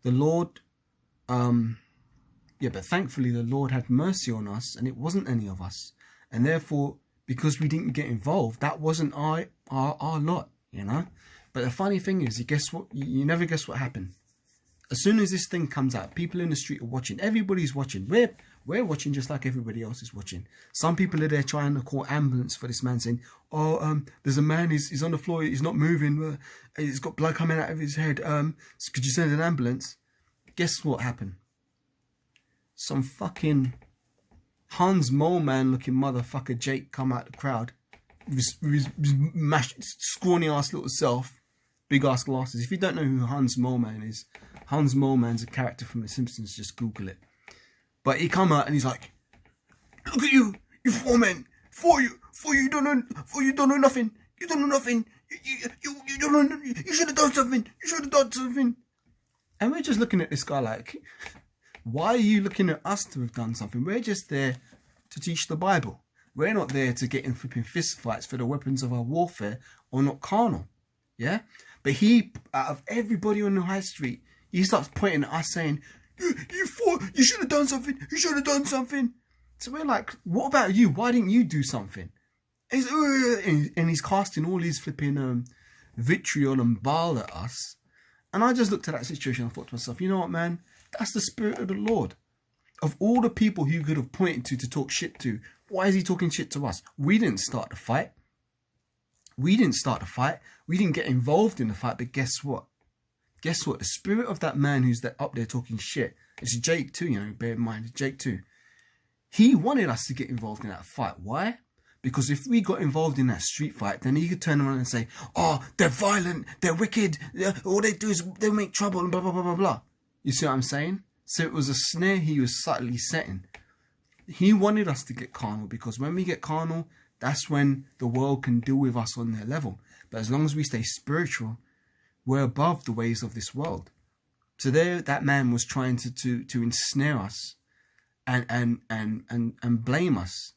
The Lord, yeah, but thankfully the Lord had mercy on us, and it wasn't any of us. And therefore, because we didn't get involved, that wasn't our lot, you know. But the funny thing is, you guess what? You never guess what happened. As soon as this thing comes out, people in the street are watching. Everybody's watching. We're watching just like everybody else is watching. Some people are there trying to call ambulance for this man, saying, "Oh, there's a man. He's on the floor. He's not moving. He's got blood coming out of his head. Could you send an ambulance?" Guess what happened? Some fucking Hans Mole man looking motherfucker Jake come out the crowd with his mashed, scrawny ass little self, big ass glasses. If you don't know who Hans Mole man is, Hans Mole man's a character from The Simpsons. Just Google it. But he come out and he's like, "Look at you, you four men, for you don't know nothing. You don't know nothing. You don't know. You should have done something. You should have done something." And we're just looking at this guy like, why are you looking at us to have done something? We're just there to teach the Bible. We're not there to get in flipping fist fights, for the weapons of our warfare are not carnal. Yeah? But he, out of everybody on the high street, he starts pointing at us saying, you should have done something. You should have done something. So we're like, what about you? Why didn't you do something? And he's casting all his flipping vitriol and bile at us. And I just looked at that situation and thought to myself, you know what, man? That's the Spirit of the Lord. Of all the people he could have pointed to talk shit to, why is he talking shit to us? We didn't start the fight. We didn't start the fight. We didn't get involved in the fight. But guess what? Guess what? The spirit of that man who's up there talking shit, it's Jake too, you know, bear in mind, Jake too. He wanted us to get involved in that fight. Why? Because if we got involved in that street fight, then he could turn around and say, "Oh, they're violent, they're wicked, all they do is they make trouble," and blah, blah, blah, blah, blah. You see what I'm saying? So it was a snare he was subtly setting. He wanted us to get carnal, because when we get carnal, that's when the world can deal with us on their level. But as long as we stay spiritual, we're above the ways of this world. So there, that man was trying to ensnare us and blame us.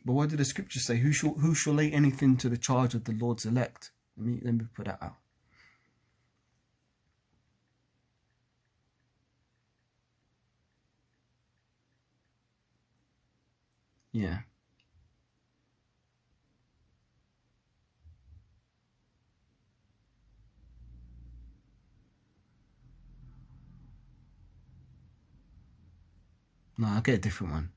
But what did the scripture say? Who shall lay anything to the charge of the Lord's elect? Let me put that out. Yeah. No, I'll get a different one.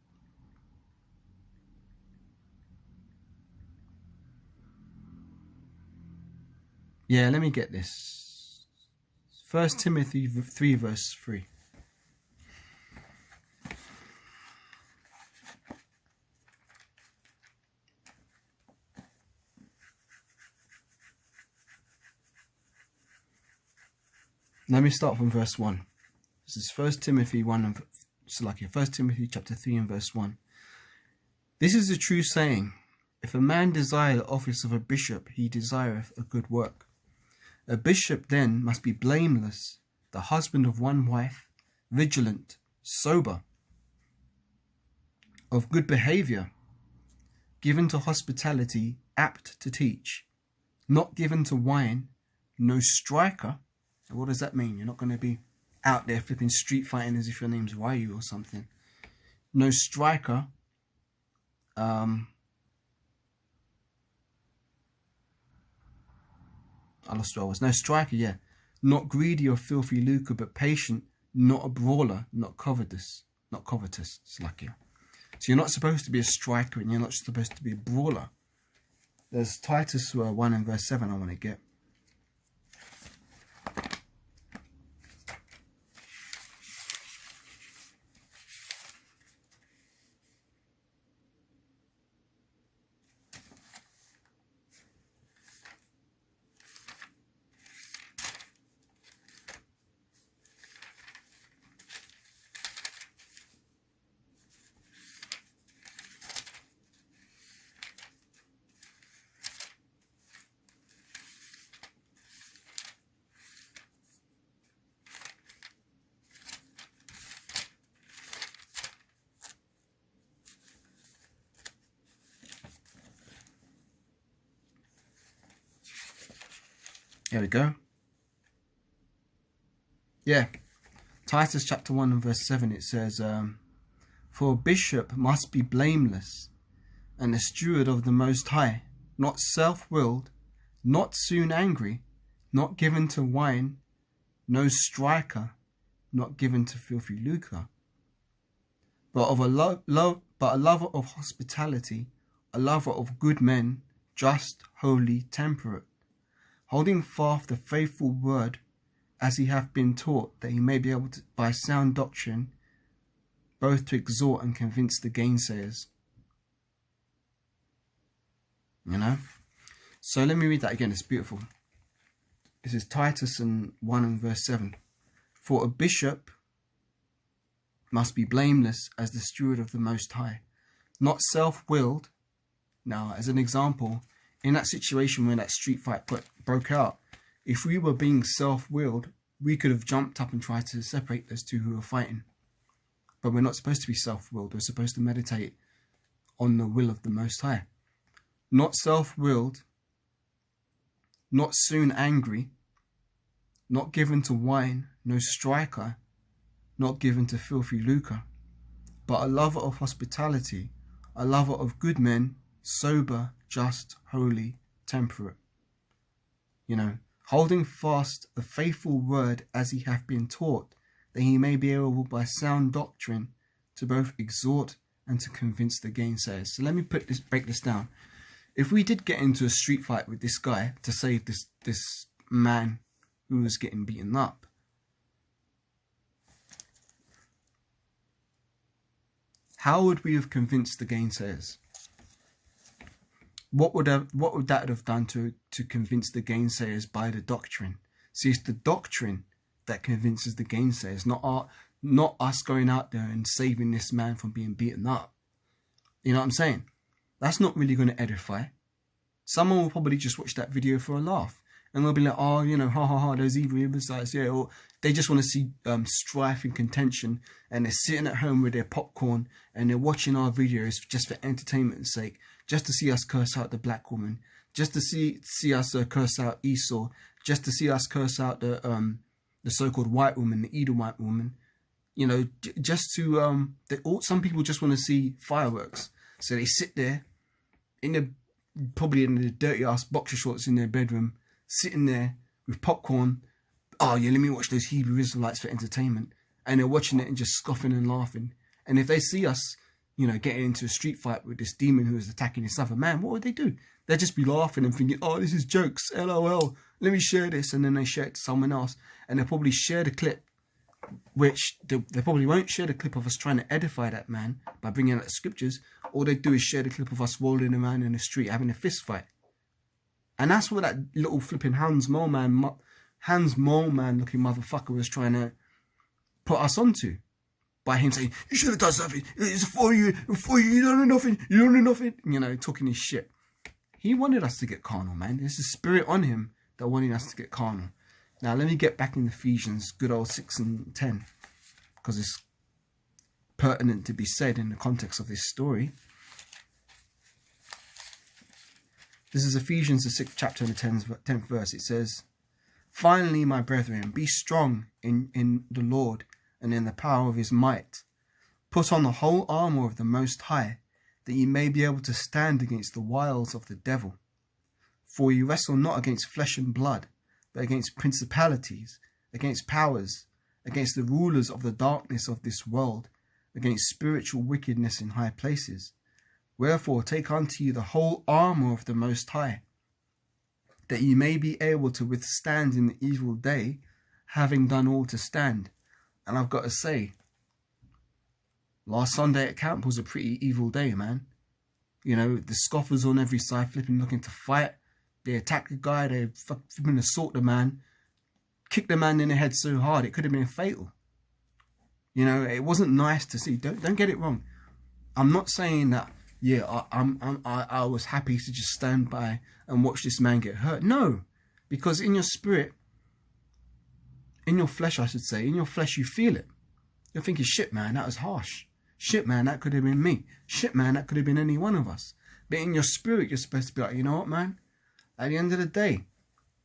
Yeah, let me get this. 1 Timothy 3 verse 3. Let me start from verse 1. This is 1 Timothy 1 and 1 Timothy chapter 3 and verse 1. This is a true saying: if a man desire the office of a bishop, he desireth a good work. A bishop then must be blameless, the husband of one wife, vigilant, sober, of good behavior, given to hospitality, apt to teach, not given to wine, no striker. So what does that mean? You're not going to be out there flipping street fighting as if your name's Ryu or something. No striker. I lost where I was. No striker, yeah. Not greedy or filthy lucre, but patient, not a brawler, not covetous. It's like you. So you're not supposed to be a striker, and you're not supposed to be a brawler. There's Titus 1 and verse 7 I want to get. There we go. Yeah. Titus chapter 1 and verse 7, it says, for a bishop must be blameless and a steward of the Most High, not self-willed, not soon angry, not given to wine, no striker, not given to filthy lucre, but a lover of hospitality, a lover of good men, just, holy, temperate, holding fast the faithful word as he hath been taught, that he may be able to, by sound doctrine, both to exhort and convince the gainsayers. You know? So let me read that again. It's beautiful. This is Titus 1 and verse 7. For a bishop must be blameless as the steward of the Most High, not self-willed. Now, as an example, in that situation when that street fight broke out, if we were being self-willed, we could have jumped up and tried to separate those two who were fighting. But we're not supposed to be self-willed. We're supposed to meditate on the will of the Most High. Not self-willed, not soon angry, not given to wine, no striker, not given to filthy lucre, but a lover of hospitality, a lover of good men, sober, just, holy, temperate. You know, holding fast the faithful word as he hath been taught, that he may be able by sound doctrine to both exhort and to convince the gainsayers. So let me break this down. If we did get into a street fight with this guy to save this man who was getting beaten up, how would we have convinced the gainsayers? What would that have done to convince the gainsayers by the doctrine? See, it's the doctrine that convinces the gainsayers, not us going out there and saving this man from being beaten up. You know what I'm saying? That's not really going to edify. Someone will probably just watch that video for a laugh, and they'll be like, oh, you know, ha ha ha, those evil imbeciles, yeah. Or they just want to see strife and contention, and they're sitting at home with their popcorn and they're watching our videos just for entertainment's sake, just to see us curse out the black woman, just to see us curse out Esau, just to see us curse out the so-called white woman, the Edomite woman. You know, just to some people just want to see fireworks, so they sit there probably in the dirty ass boxer shorts in their bedroom, sitting there with popcorn. Oh yeah, let me watch those Hebrew Israelites for entertainment, and they're watching it and just scoffing and laughing. And if they see us, you know, getting into a street fight with this demon who is attacking this other man, what would they do? They'd just be laughing and thinking, oh, this is jokes, LOL, let me share this. And then they share it to someone else, and they'll probably share the clip, which they probably won't share the clip of us trying to edify that man by bringing out the scriptures. All they do is share the clip of us rolling around in the street having a fist fight. And that's what that little flipping Hans Mole man looking motherfucker was trying to put us onto, by him saying, you should have done something, it's for you, you don't know nothing, you know, talking his shit. He wanted us to get carnal, man. There's a spirit on him that wanted us to get carnal. Now, let me get back in Ephesians, good old 6 and 10, because it's pertinent to be said in the context of this story. This is Ephesians, the 6th chapter and the 10th verse. It says, finally, my brethren, be strong in the Lord and in the power of his might. Put on the whole armour of the Most High, that ye may be able to stand against the wiles of the devil. For ye wrestle not against flesh and blood, but against principalities, against powers, against the rulers of the darkness of this world, against spiritual wickedness in high places. Wherefore take unto you the whole armour of the Most High, that ye may be able to withstand in the evil day, having done all to stand. And I've got to say, last Sunday at camp was a pretty evil day, man. You know, the scoffers on every side flipping looking to fight. They attack the guy, they flipping assault the man, kick the man in the head so hard it could have been fatal. You know, it wasn't nice to see. Don't get it wrong. I'm not saying that, yeah, I was happy to just stand by and watch this man get hurt. No, because in your spirit, in your flesh, I should say, in your flesh, you feel it. You're thinking, shit, man, that was harsh. Shit, man, that could have been me. Shit, man, that could have been any one of us. But in your spirit, you're supposed to be like, you know what, man? At the end of the day,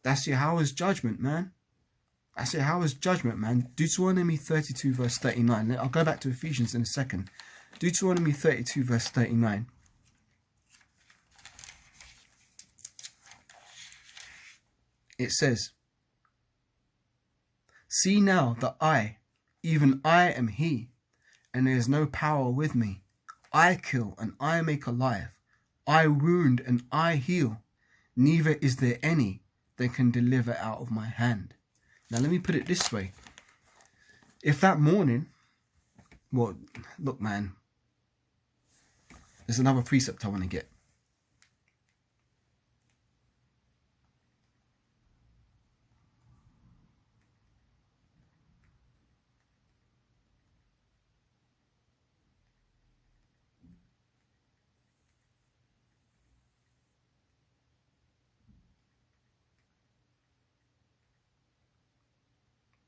that's Yahweh's judgment, man. I say, how is judgment, man? Deuteronomy 32 verse 39. I'll go back to Ephesians in a second. Deuteronomy 32 verse 39. It says, see now that I, even I am he, and there is no power with me. I kill and I make alive. I wound and I heal. Neither is there any that can deliver out of my hand. Now let me put it this way. If that morning, well, look, man, there's another precept I want to get.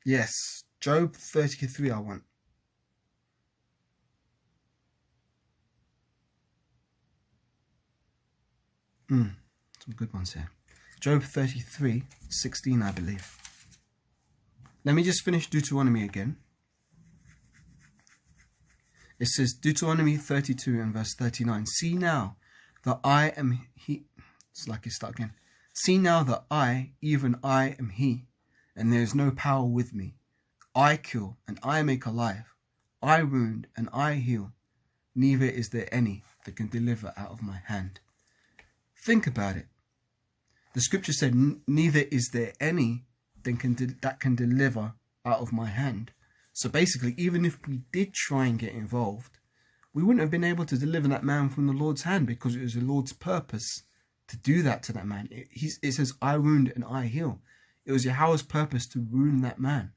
Yes, Job 33 I want. Some good ones here. Job 33, 16 I believe. Let me just finish Deuteronomy again. It says, Deuteronomy 32 and verse 39. See now that I am he. It's like it's stuck again. See now that I, even I am he, and there is no power with me. I kill and I make alive. I wound and I heal. Neither is there any that can deliver out of my hand. Think about it. The scripture said, neither is there any that can deliver out of my hand. So basically, even if we did try and get involved, we wouldn't have been able to deliver that man from the Lord's hand, because it was the Lord's purpose to do that to that man. It says, I wound and I heal. It was Yahweh's purpose to wound that man.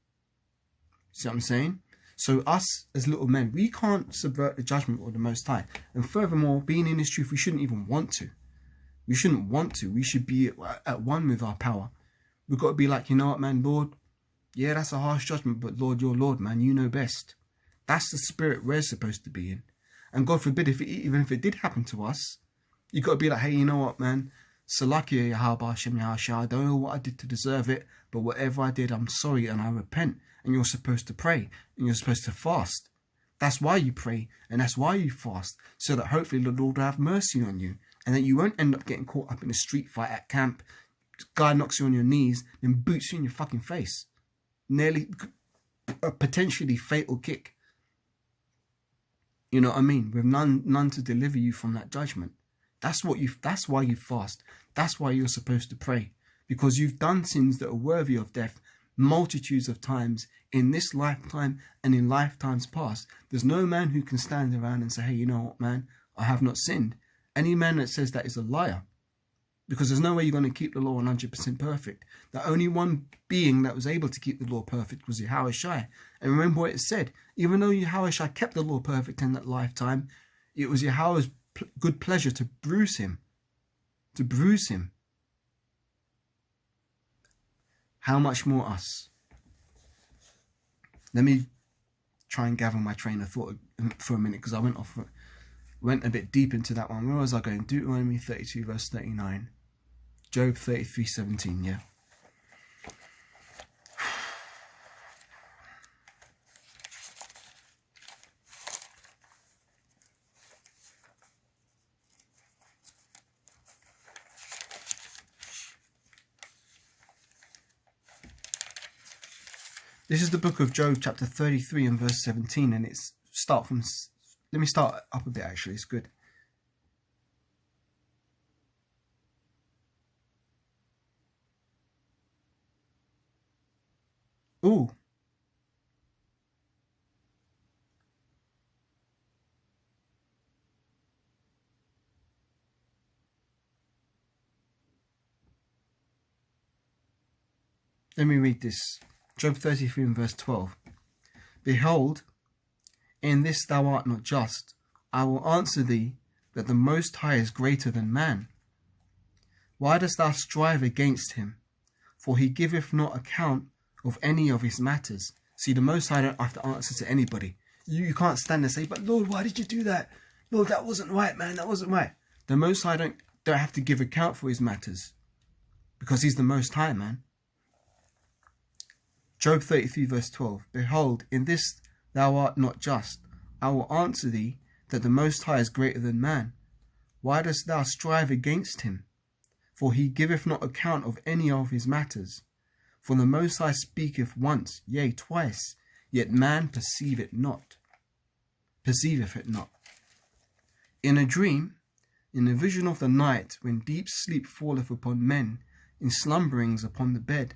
See what I'm saying? So us as little men, we can't subvert the judgment of the Most High. And furthermore, being in this truth, we shouldn't even want to. We shouldn't want to. We should be at one with our power. We've got to be like, you know what, man, Lord, yeah, that's a harsh judgment, but Lord, you're Lord, man, you know best. That's the spirit we're supposed to be in. And God forbid, even if it did happen to us, you've got to be like, hey, you know what, man, Salakia Yahweh Hashem Yahshua, I don't know what I did to deserve it, but whatever I did, I'm sorry and I repent. And you're supposed to pray and you're supposed to fast. That's why you pray and that's why you fast, so that hopefully the Lord will have mercy on you and that you won't end up getting caught up in a street fight at camp. Guy knocks you on your knees, then boots you in your fucking face. Nearly a potentially fatal kick. You know what I mean? With none to deliver you from that judgment. That's why you fast. That's why you're supposed to pray. Because you've done sins that are worthy of death multitudes of times in this lifetime and in lifetimes past. There's no man who can stand around and say, hey, you know what, man, I have not sinned. Any man that says that is a liar. Because there's no way you're going to keep the law 100% perfect. The only one being that was able to keep the law perfect was Yahweh Shai. And remember what it said. Even though Yahweh Shai kept the law perfect in that lifetime, it was Yahweh's good pleasure to bruise him. To bruise him. How much more us? Let me try and gather my train of thought for a minute, because I went a bit deep into that one. Where was I going? Deuteronomy 32 verse 39. Job 33:17, yeah. This is the book of Job, chapter 33 and verse 17, and it's let me start up a bit actually, it's good. Ooh. Let me read this. Job 33 and verse 12. Behold, in this thou art not just. I will answer thee that the Most High is greater than man. Why dost thou strive against him? For he giveth not account of any of his matters. See, the Most High don't have to answer to anybody. You can't stand and say, but Lord, why did you do that? Lord, that wasn't right, man. That wasn't right. The Most High don't have to give account for his matters, because he's the Most High, man. Job 33 verse 12. Behold, in this thou art not just. I will answer thee that the Most High is greater than man. Why dost thou strive against him? For he giveth not account of any of his matters. For the Most High speaketh once, yea, twice, yet man perceiveth it not. In a dream, in a vision of the night, when deep sleep falleth upon men, in slumberings upon the bed,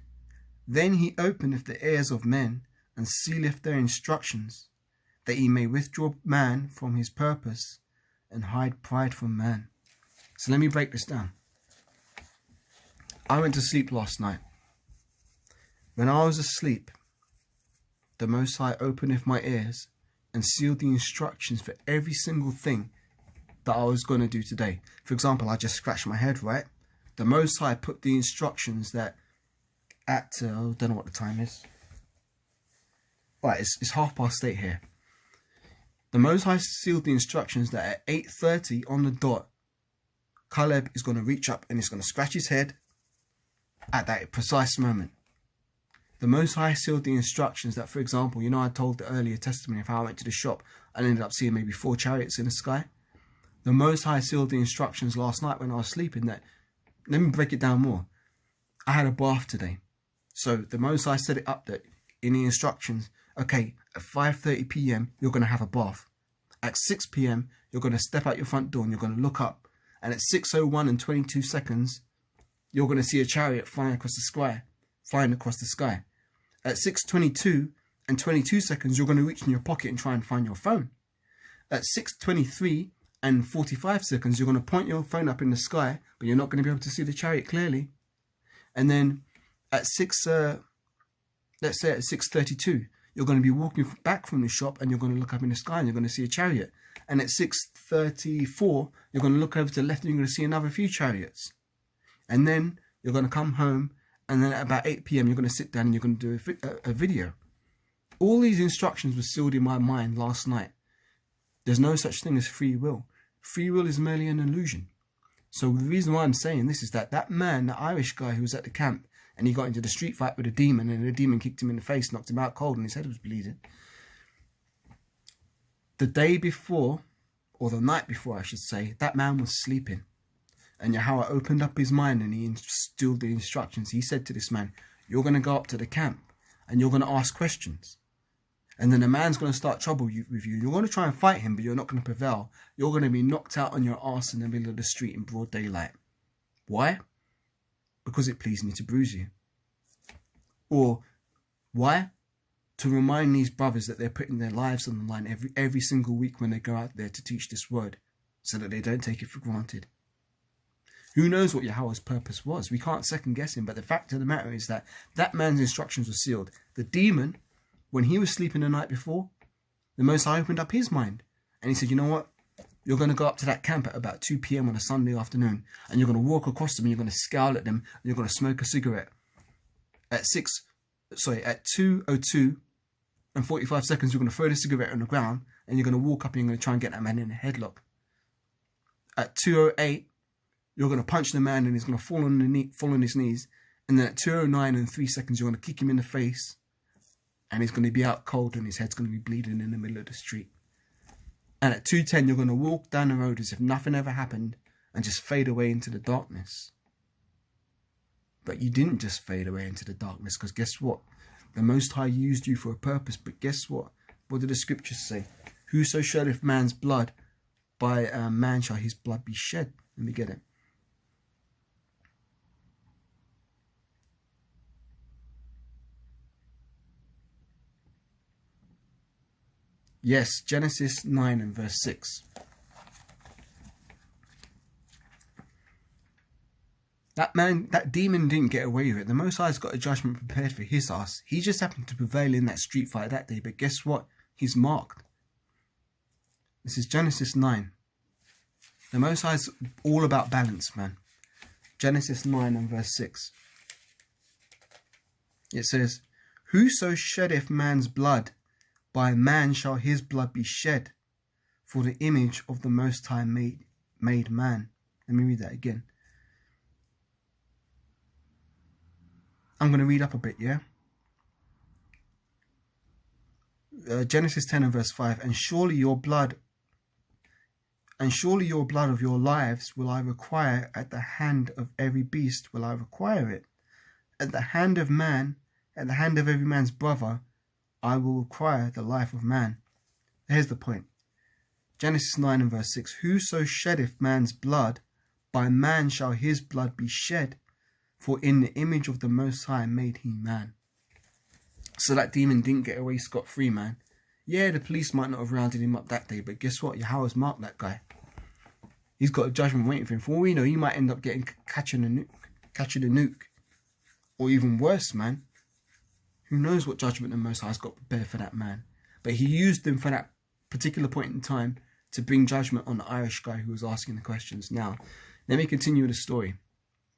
then he openeth the ears of men, and sealeth their instructions, that he may withdraw man from his purpose, and hide pride from man. So let me break this down. I went to sleep last night. When I was asleep, the Most High openeth my ears and sealed the instructions for every single thing that I was going to do today. For example, I just scratched my head, right? The Most High put the instructions that at, I don't know what the time is. Right, it's 8:30 here. The Most High sealed the instructions that at 8:30 on the dot, Caleb is going to reach up and he's going to scratch his head at that precise moment. The Most High sealed the instructions that, for example, you know, I told the earlier testimony of how I went to the shop and ended up seeing maybe 4 chariots in the sky. The Most High sealed the instructions last night when I was sleeping that, let me break it down more. I had a bath today. So the Most High set it up that in the instructions, okay, at 5:30 p.m, you're going to have a bath. At 6 p.m, you're going to step out your front door and you're going to look up. And at 6:01 and 22 seconds, you're going to see a chariot flying across the sky. At 6:22 and 22 seconds, you're going to reach in your pocket and try and find your phone. At 6:23 and 45 seconds, you're going to point your phone up in the sky, but you're not going to be able to see the chariot clearly. And then at let's say at 6:32, you're going to be walking back from the shop and you're going to look up in the sky and you're going to see a chariot. And at 6:34, you're going to look over to the left and you're going to see another few chariots. And then you're going to come home, and then at about 8 p.m, you're going to sit down and you're going to do a video. All these instructions were sealed in my mind last night. There's no such thing as free will. Free will is merely an illusion. So the reason why I'm saying this is that man, the Irish guy who was at the camp, and he got into the street fight with a demon, and the demon kicked him in the face, knocked him out cold, and his head was bleeding. The day before, or the night before I should say, that man was sleeping. And Yahweh opened up his mind and he instilled the instructions. He said to this man, you're going to go up to the camp and you're going to ask questions. And then the man's going to start trouble with you. You're going to try and fight him, but you're not going to prevail. You're going to be knocked out on your arse in the middle of the street in broad daylight. Why? Because it pleased me to bruise you. Or why? To remind these brothers that they're putting their lives on the line every single week when they go out there to teach this word, so that they don't take it for granted. Who knows what Yahweh's purpose was? We can't second guess him, but the fact of the matter is that man's instructions were sealed. The demon, when he was sleeping the night before, the Most High opened up his mind. And he said, you know what? You're going to go up to that camp at about 2 p.m. on a Sunday afternoon. And you're going to walk across them and you're going to scowl at them. And you're going to smoke a cigarette. At 2:02 and 45 seconds, you're going to throw the cigarette on the ground. And you're going to walk up and you're going to try and get that man in a headlock. At 2:08, you're going to punch the man and he's going to fall on his knees. And then at 2:09 and 3 seconds, you're going to kick him in the face. And he's going to be out cold and his head's going to be bleeding in the middle of the street. And at 2:10, you're going to walk down the road as if nothing ever happened and just fade away into the darkness. But you didn't just fade away into the darkness, because guess what? The Most High used you for a purpose. But guess what? What do the scriptures say? Whoso sheddeth man's blood, by man shall his blood be shed. Let me get it. Yes, Genesis 9 and verse 6. That demon didn't get away with it. The Most High's got a judgment prepared for his ass. He just happened to prevail in that street fight that day. But guess what? He's marked. This is Genesis 9. The Most High's all about balance, man. Genesis 9 and verse 6. It says, whoso sheddeth man's blood, by man shall his blood be shed, for the image of the Most High made man. Let me read that again. I'm going to read up a bit, yeah? Genesis 10 and verse 5, and surely your blood of your lives will I require, at the hand of every beast will I require it. At the hand of man, at the hand of every man's brother, I will require the life of man. Here's the point. Genesis 9 and verse 6, whoso sheddeth man's blood, by man shall his blood be shed, for in the image of the Most High made he man. So that demon didn't get away scot-free, man. Yeah, the police might not have rounded him up that day, but guess what? Yahweh's marked that guy. He's got a judgment waiting for him. For all we know, he might end up catching a nuke. Or even worse, man. Who knows what judgment the Most High's got prepared for that man. But he used him for that particular point in time to bring judgment on the Irish guy who was asking the questions. Now, let me continue the story.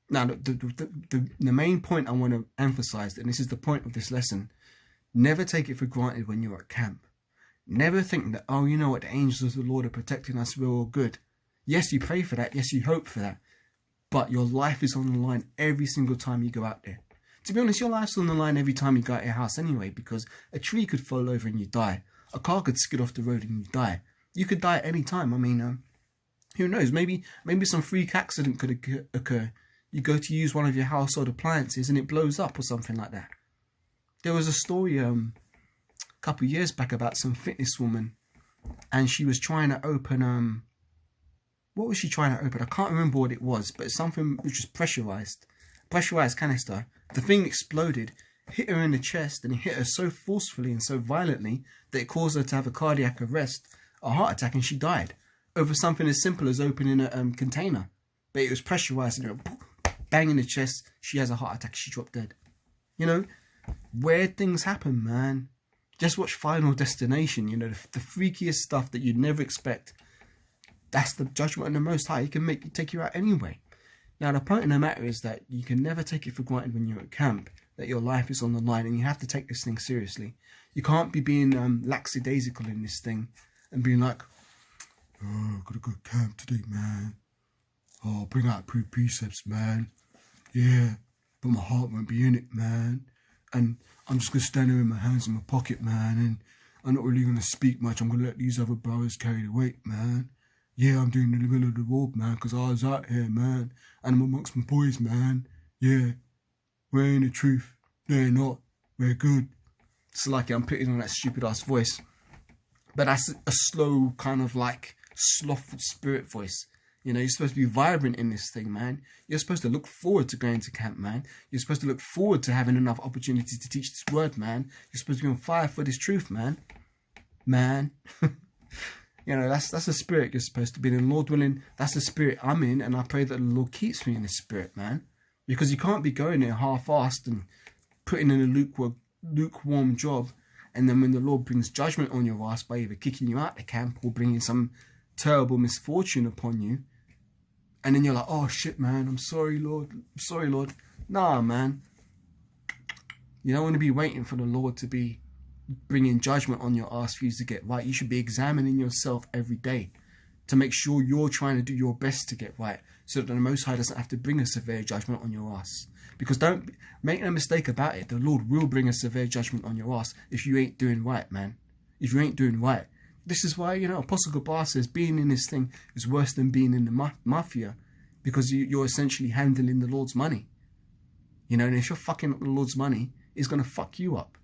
Now, the main point I want to emphasize, and this is the point of this lesson, never take it for granted when you're at camp. Never think that, oh, you know what, the angels of the Lord are protecting us, we're all good. Yes, you pray for that. Yes, you hope for that. But your life is on the line every single time you go out there. To be honest, your life's on the line every time you go out your house anyway, because a tree could fall over and you die. A car could skid off the road and you die. You could die at any time. I mean, who knows? Maybe some freak accident could occur. You go to use one of your household appliances and it blows up or something like that. There was a story a couple of years back about some fitness woman, and she was trying to open what was she trying to open? I can't remember what it was, but it's something which was pressurized canister. The thing exploded, hit her in the chest, and it hit her so forcefully and so violently that it caused her to have a cardiac arrest, a heart attack, and she died over something as simple as opening a container. But it was pressurized, and it bang in the chest. She has a heart attack. She dropped dead. You know, weird things happen, man. Just watch Final Destination. You know, the freakiest stuff that you'd never expect. That's the judgment of the Most High. He can take you out anyway. Now, the point of the matter is that you can never take it for granted when you're at camp, that your life is on the line, and you have to take this thing seriously. You can't be being lackadaisical in this thing and being like, oh, I've got to go to camp today, man. Oh, bring out precepts, man. Yeah, but my heart won't be in it, man. And I'm just going to stand there with my hands in my pocket, man, and I'm not really going to speak much. I'm going to let these other brothers carry the weight, man. Yeah, I'm doing the will of the Lord, man, because I was out here, man, and I'm amongst my boys, man. Yeah, we're in the truth. They're not. We're good. It's like I'm putting on that stupid-ass voice. But that's a slow, kind of like slothful spirit voice. You know, you're supposed to be vibrant in this thing, man. You're supposed to look forward to going to camp, man. You're supposed to look forward to having enough opportunities to teach this word, man. You're supposed to be on fire for this truth, man. Man. You know, that's the spirit you're supposed to be in. Lord willing, that's the spirit I'm in, and I pray that the Lord keeps me in this spirit, man. Because you can't be going there half-assed and putting in a lukewarm job, and then when the Lord brings judgment on your ass by either kicking you out of camp or bringing some terrible misfortune upon you, and then you're like, oh shit, man, I'm sorry, Lord. I'm sorry, Lord. Nah, man. You don't want to be waiting for the Lord to be bringing judgment on your ass for you to get right. You should be examining yourself every day to make sure you're trying to do your best to get right, so that the Most High doesn't have to bring a severe judgment on your ass. Because don't make no mistake about it, the Lord will bring a severe judgment on your ass if you ain't doing right, man. If you ain't doing right. This is why, you know, Apostle Gabar says being in this thing is worse than being in the mafia, because you're essentially handling the Lord's money. You know, and if you're fucking up the Lord's money, it's going to fuck you up,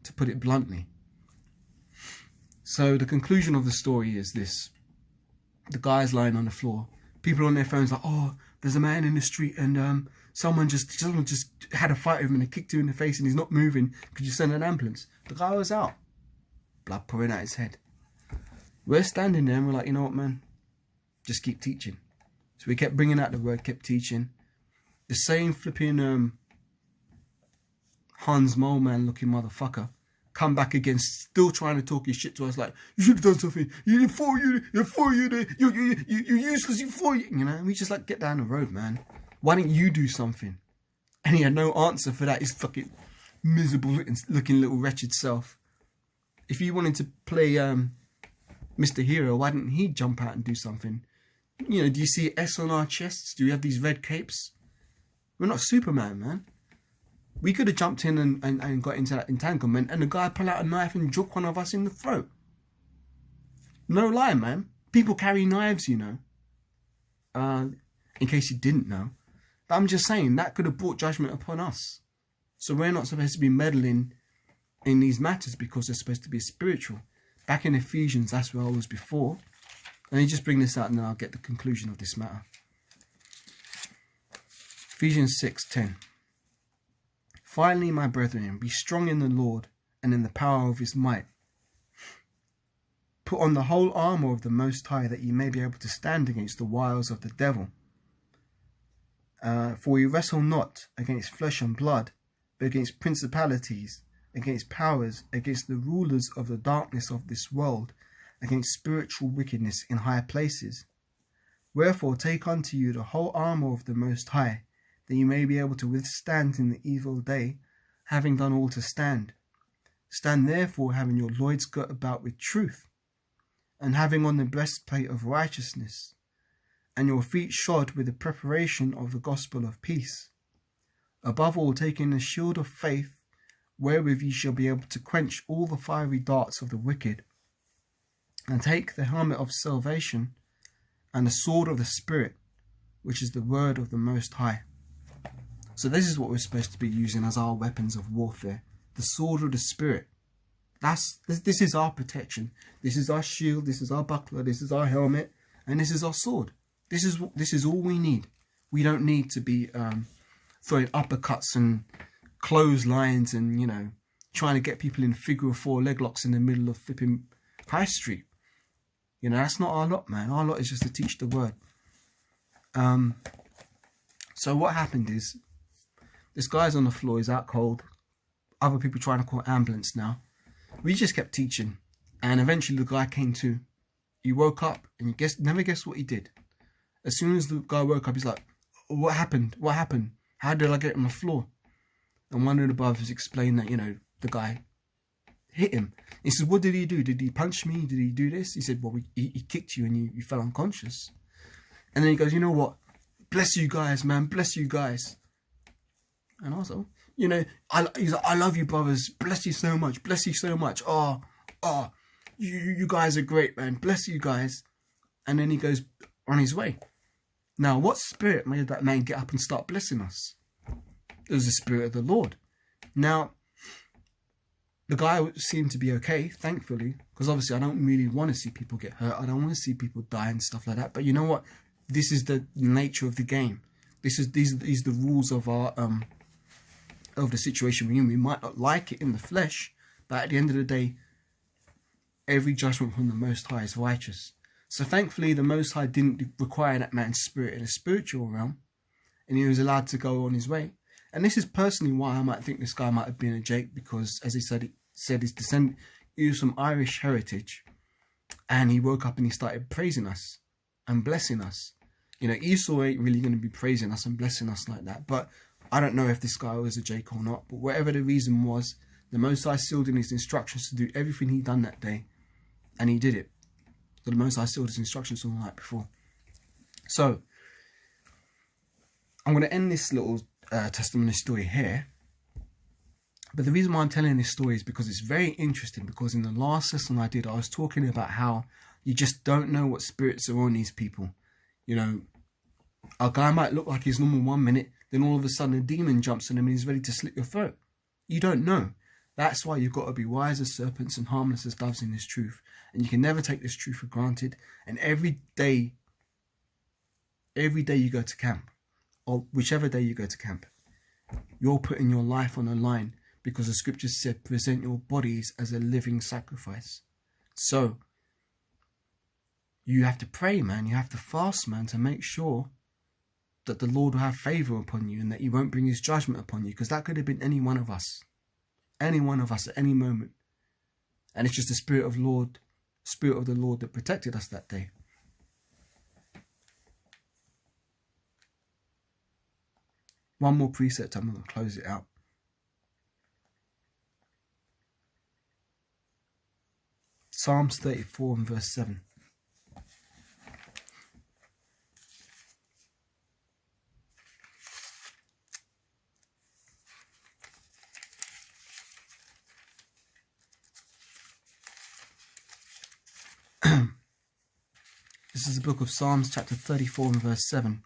to put it bluntly. So the conclusion of the story is this. The guy's lying on the floor. People on their phones like, oh, there's a man in the street and someone just had a fight with him and they kicked him in the face and he's not moving. Could you send an ambulance? The guy was out. Blood pouring out his head. We're standing there and we're like, you know what, man? Just keep teaching. So we kept bringing out the word, kept teaching. The same flipping Hans Moleman looking motherfucker come back again, still trying to talk his shit to us like, you should have done something. You're for you, you're useless, you're for you. You know, and we just like, get down the road, man. Why didn't you do something? And he had no answer for that. His fucking miserable looking little wretched self. If he wanted to play Mr. Hero, why didn't he jump out and do something? You know, do you see S on our chests? Do we have these red capes? We're not Superman, man. We could have jumped in and got into that entanglement, and the guy pulled out a knife and juke one of us in the throat. No lie, man. People carry knives, you know. In case you didn't know. But I'm just saying, that could have brought judgment upon us. So we're not supposed to be meddling in these matters because they're supposed to be spiritual. Back in Ephesians, that's where I was before. Let me just bring this out and then I'll get the conclusion of this matter. Ephesians 6:10. Finally, my brethren, be strong in the Lord and in the power of his might. Put on the whole armour of the Most High, that ye may be able to stand against the wiles of the devil. For we wrestle not against flesh and blood, but against principalities, against powers, against the rulers of the darkness of this world, against spiritual wickedness in high places. Wherefore take unto you the whole armour of the Most High, that you may be able to withstand in the evil day, having done all to stand. Stand therefore, having your loins girt about with truth, and having on the breastplate of righteousness, and your feet shod with the preparation of the gospel of peace. Above all, taking the shield of faith, wherewith ye shall be able to quench all the fiery darts of the wicked, and take the helmet of salvation, and the sword of the Spirit, which is the word of the Most High. So this is what we're supposed to be using as our weapons of warfare. The sword of the Spirit. This is our protection. This is our shield. This is our buckler. This is our helmet. And this is our sword. This is all we need. We don't need to be throwing uppercuts and clotheslines and, you know, trying to get people in figure of four leg locks in the middle of flipping High Street. You know, that's not our lot, man. Our lot is just to teach the word. So what happened is, this guy's on the floor, he's out cold. Other people trying to call ambulance now. We just kept teaching. And eventually the guy came to. He woke up and you never guess what he did. As soon as the guy woke up, he's like, what happened? What happened? How did I get on the floor? And one of the brothers explained that, you know, the guy hit him. He said, what did he do? Did he punch me? Did he do this? He said, well, he kicked you and you fell unconscious. And then he goes, you know what? Bless you guys, man. Bless you guys. And also, you know, he's like, I love you, brothers. Bless you so much. Bless you so much. You guys are great, man. Bless you guys. And then he goes on his way. Now, what spirit made that man get up and start blessing us? It was the Spirit of the Lord. Now, the guy seemed to be okay, thankfully, because obviously I don't really want to see people get hurt. I don't want to see people die and stuff like that. But you know what? This is the nature of the game. These are the rules of our of the situation we're in. We might not like it in the flesh, but at the end of the day, every judgment from the Most High is righteous. So thankfully, the Most High didn't require that man's spirit in a spiritual realm, and he was allowed to go on his way. And this is personally why I might think this guy might have been a Jake, because as he said his descendant, he was from Irish heritage, and he woke up and he started praising us and blessing us. You know, Esau ain't really going to be praising us and blessing us like that. But I don't know if this guy was a Jake or not. But whatever the reason was, the Most High sealed in his instructions to do everything he done that day. And he did it. So the Most High sealed his instructions all the night before. So, I'm going to end this little testimony story here. But the reason why I'm telling this story is because it's very interesting. Because in the last lesson I did, I was talking about how you just don't know what spirits are on these people. You know, a guy might look like he's normal 1 minute, then all of a sudden a demon jumps on him and he's ready to slit your throat. You don't know. That's why you've got to be wise as serpents and harmless as doves in this truth. And you can never take this truth for granted. And every day you go to camp, or whichever day you go to camp, you're putting your life on the line, because the scriptures said, present your bodies as a living sacrifice. So, you have to pray, man. You have to fast, man, to make sure that the Lord will have favour upon you and that he won't bring his judgment upon you, because that could have been any one of us. Any one of us at any moment. And it's just the Spirit of the Lord that protected us that day. One more precept, I'm going to close it out. Psalms 34 and verse 7. This is the book of Psalms chapter 34 and verse 7.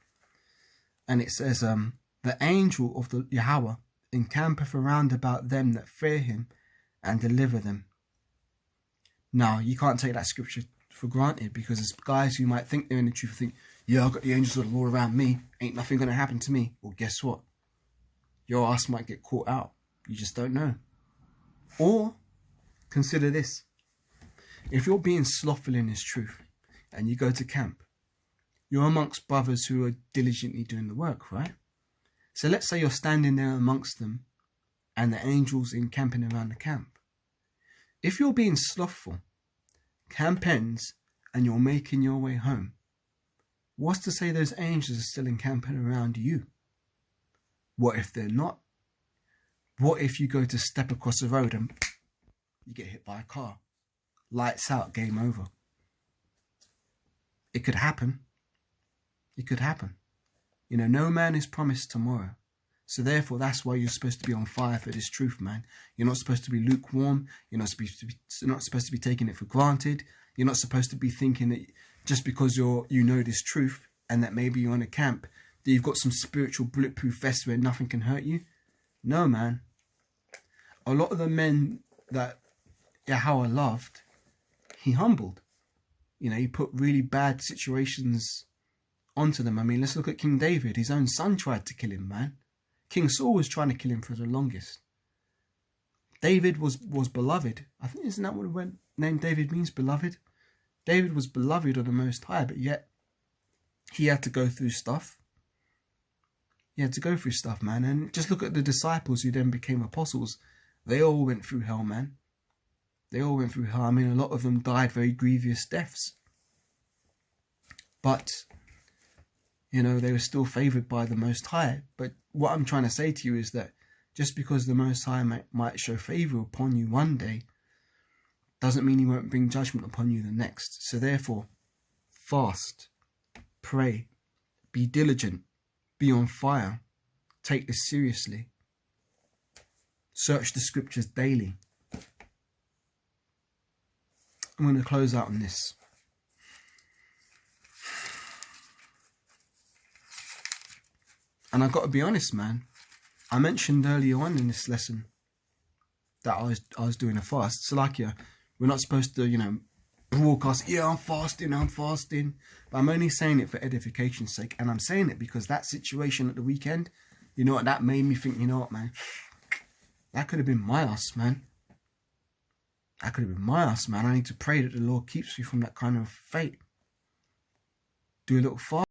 And it says, the angel of the Yahweh encampeth around about them that fear him and deliver them. Now, you can't take that scripture for granted, because there's guys who might think they're in the truth, think, yeah, I've got the angels of the Lord around me, ain't nothing going to happen to me. Well, guess what? Your ass might get caught out. You just don't know. Or, consider this. If you're being slothful in this truth, and you go to camp, you're amongst brothers who are diligently doing the work, right? So let's say you're standing there amongst them, and the angels encamping around the camp. If you're being slothful, camp ends, and you're making your way home, what's to say those angels are still encamping around you? What if they're not? What if you go to step across the road and you get hit by a car? Lights out, game over. It could happen. It could happen. You know, no man is promised tomorrow. So therefore, that's why you're supposed to be on fire for this truth, man. You're not supposed to be lukewarm. You're not supposed to be taking it for granted. You're not supposed to be thinking that just because you know this truth, and that maybe you're on a camp, that you've got some spiritual bulletproof vest where nothing can hurt you. No, man. A lot of the men that Yahweh loved, he humbled. You know, he put really bad situations onto them. I mean, let's look at King David. His own son tried to kill him, man. King Saul was trying to kill him for the longest. David was beloved. I think, isn't that what the name David means, beloved? David was beloved of the Most High, but yet he had to go through stuff. He had to go through stuff, man. And just look at the disciples who then became apostles. They all went through hell, man. They all went through hell. I mean, a lot of them died very grievous deaths. But, you know, they were still favoured by the Most High. But what I'm trying to say to you is that just because the Most High might show favour upon you one day, doesn't mean he won't bring judgment upon you the next. So therefore, fast, pray, be diligent, be on fire, take this seriously. Search the scriptures daily. I'm going to close out on this. And I've got to be honest, man. I mentioned earlier on in this lesson that I was doing a fast. Salakia, we're not supposed to, you know, broadcast, yeah, I'm fasting. But I'm only saying it for edification's sake. And I'm saying it because that situation at the weekend, you know what, that made me think, you know what, man, that could have been my ass, man. That could have been my ass, man. I need to pray that the Lord keeps me from that kind of fate. Do a little fast.